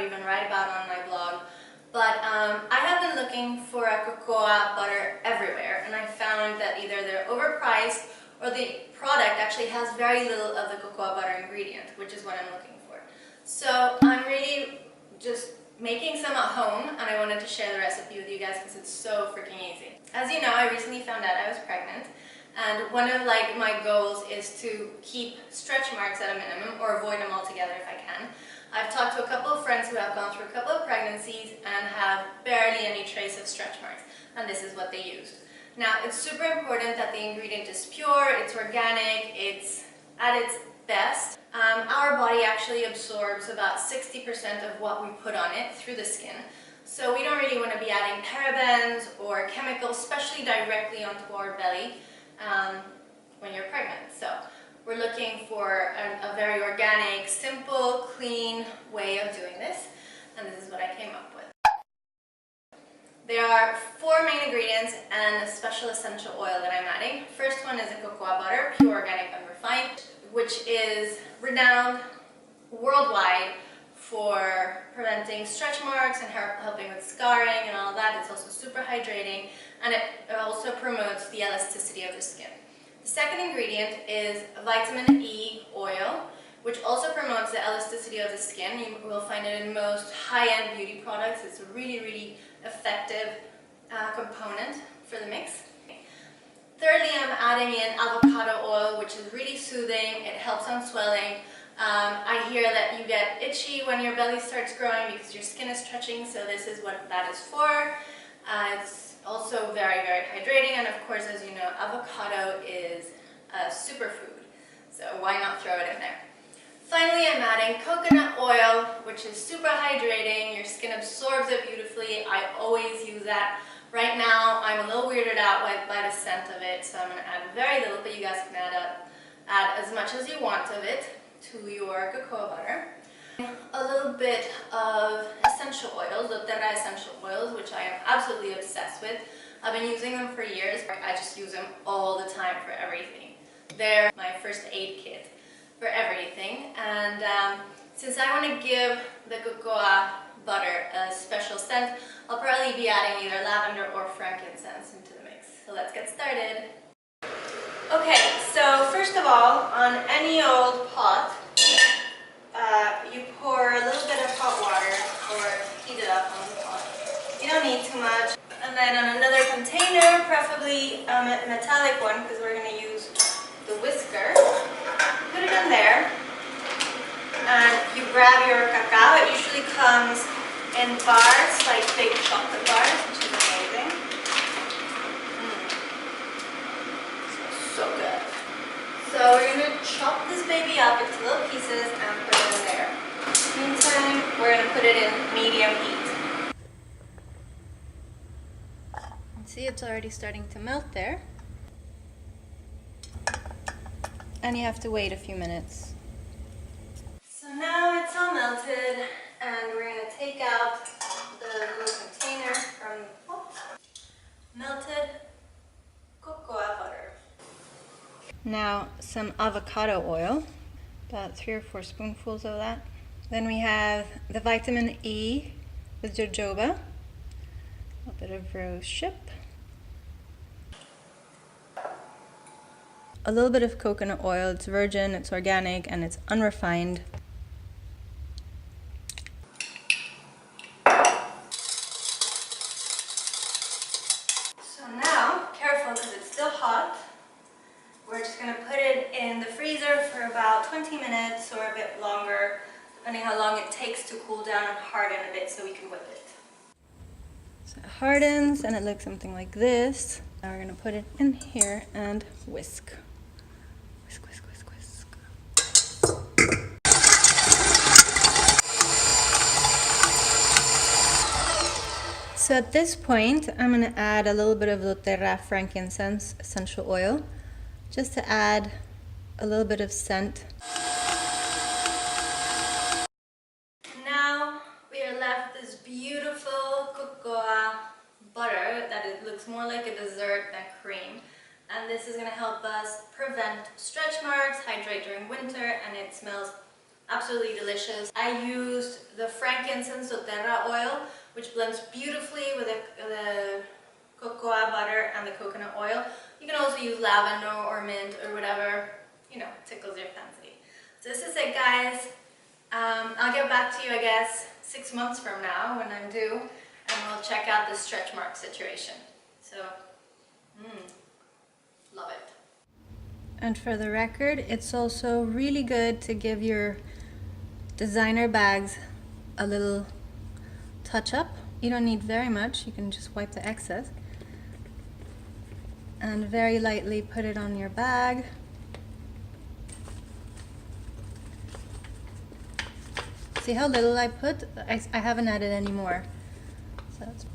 even write about on my blog. But I have been looking for a cocoa butter everywhere, and I found that either they're overpriced or the product actually has very little of the cocoa butter ingredient, which is what I'm looking for. So I'm really just making some at home, and I wanted to share the recipe with you guys because it's so freaking easy. As you know, I recently found out I was pregnant, and one of my goals is to keep stretch marks at a minimum or avoid them altogether if I can. I've talked to a couple of friends who have gone through a couple of pregnancies and have barely any trace of stretch marks, and this is what they used. Now, it's super important that the ingredient is pure, it's organic, it's at its best. Our body actually absorbs about 60% of what we put on it through the skin, so we don't really want to be adding parabens or chemicals, especially directly onto our belly when you're pregnant. So we're looking for a very organic, simple, clean way of doing this, and this is what I came up with. There are 4 main ingredients and a special essential oil that I'm adding. First one is a cocoa butter, pure, organic, unrefined, which is renowned worldwide for preventing stretch marks and helping with scarring and all of that. It's also super hydrating, and it also promotes the elasticity of the skin. The second ingredient is vitamin E oil, which also promotes the elasticity of the skin. You will find it in most high-end beauty products. It's a really, really effective component for the mix. Thirdly, I'm adding in avocado oil, which is really soothing. It helps on swelling. I hear that you get itchy when your belly starts growing because your skin is stretching, so this is what that is for. It's also very, very hydrating, and of course, as you know, avocado is a superfood, so why not throw it in there? Finally, I'm adding coconut oil, which is super hydrating. Your skin absorbs it beautifully. I always use that. Right now, I'm a little weirded out by the scent of it, so I'm going to add very little, but you guys can add as much as you want of it to your cocoa butter. A little bit of essential oils, doTERRA essential oils, which I am absolutely obsessed with. I've been using them for years. I just use them all the time for everything. They're my first aid kit for everything, and since I want to give the cocoa butter a special scent, I'll probably be adding either lavender or frankincense into the mix. So let's get started. Okay, so first of all, on any old pot, you pour a little bit of hot water or heat it up on the pot. You don't need too much. And then on another container, preferably a metallic one, because we're going to use the whisker, put it in there, and you grab your cacao. It usually comes in bars, like big chocolate bars, which is amazing. So good. So we're going to chop this baby up into little pieces and put it in there. Meantime, we're going to put it in medium heat. See, it's already starting to melt there. And you have to wait a few minutes. So now it's all melted, and we're going to take out the little container from the pot. Melted cocoa butter. Now some avocado oil, about 3 or 4 spoonfuls of that. Then we have the vitamin E with jojoba, a bit of rose ship, a little bit of coconut oil. It's virgin, it's organic, and it's unrefined. So now, careful because it's still hot. We're just going to put it in the freezer for about 20 minutes or a bit longer, depending how long it takes to cool down and harden a bit so we can whip it. So it hardens and it looks something like this. Now we're going to put it in here and whisk. Whisk, whisk, whisk, whisk. So at this point, I'm going to add a little bit of doTERRA frankincense essential oil, just to add a little bit of scent. Now we are left with this beautiful cocoa butter that it looks more like a dessert than cream. And this is going to help us prevent stretch marks, hydrate during winter, and it smells absolutely delicious. I used the frankincense frankincense doTERRA oil, which blends beautifully with the cocoa butter and the coconut oil. You can also use lavender or mint or whatever, you know, tickles your fancy. So this is it, guys. I'll get back to you, I guess, 6 months from now when I'm due, and we'll check out the stretch mark situation. So, love it. And for the record, it's also really good to give your designer bags a little touch up. You don't need very much, you can just wipe the excess. And very lightly put it on your bag. See how little I put? I haven't added any more. So that's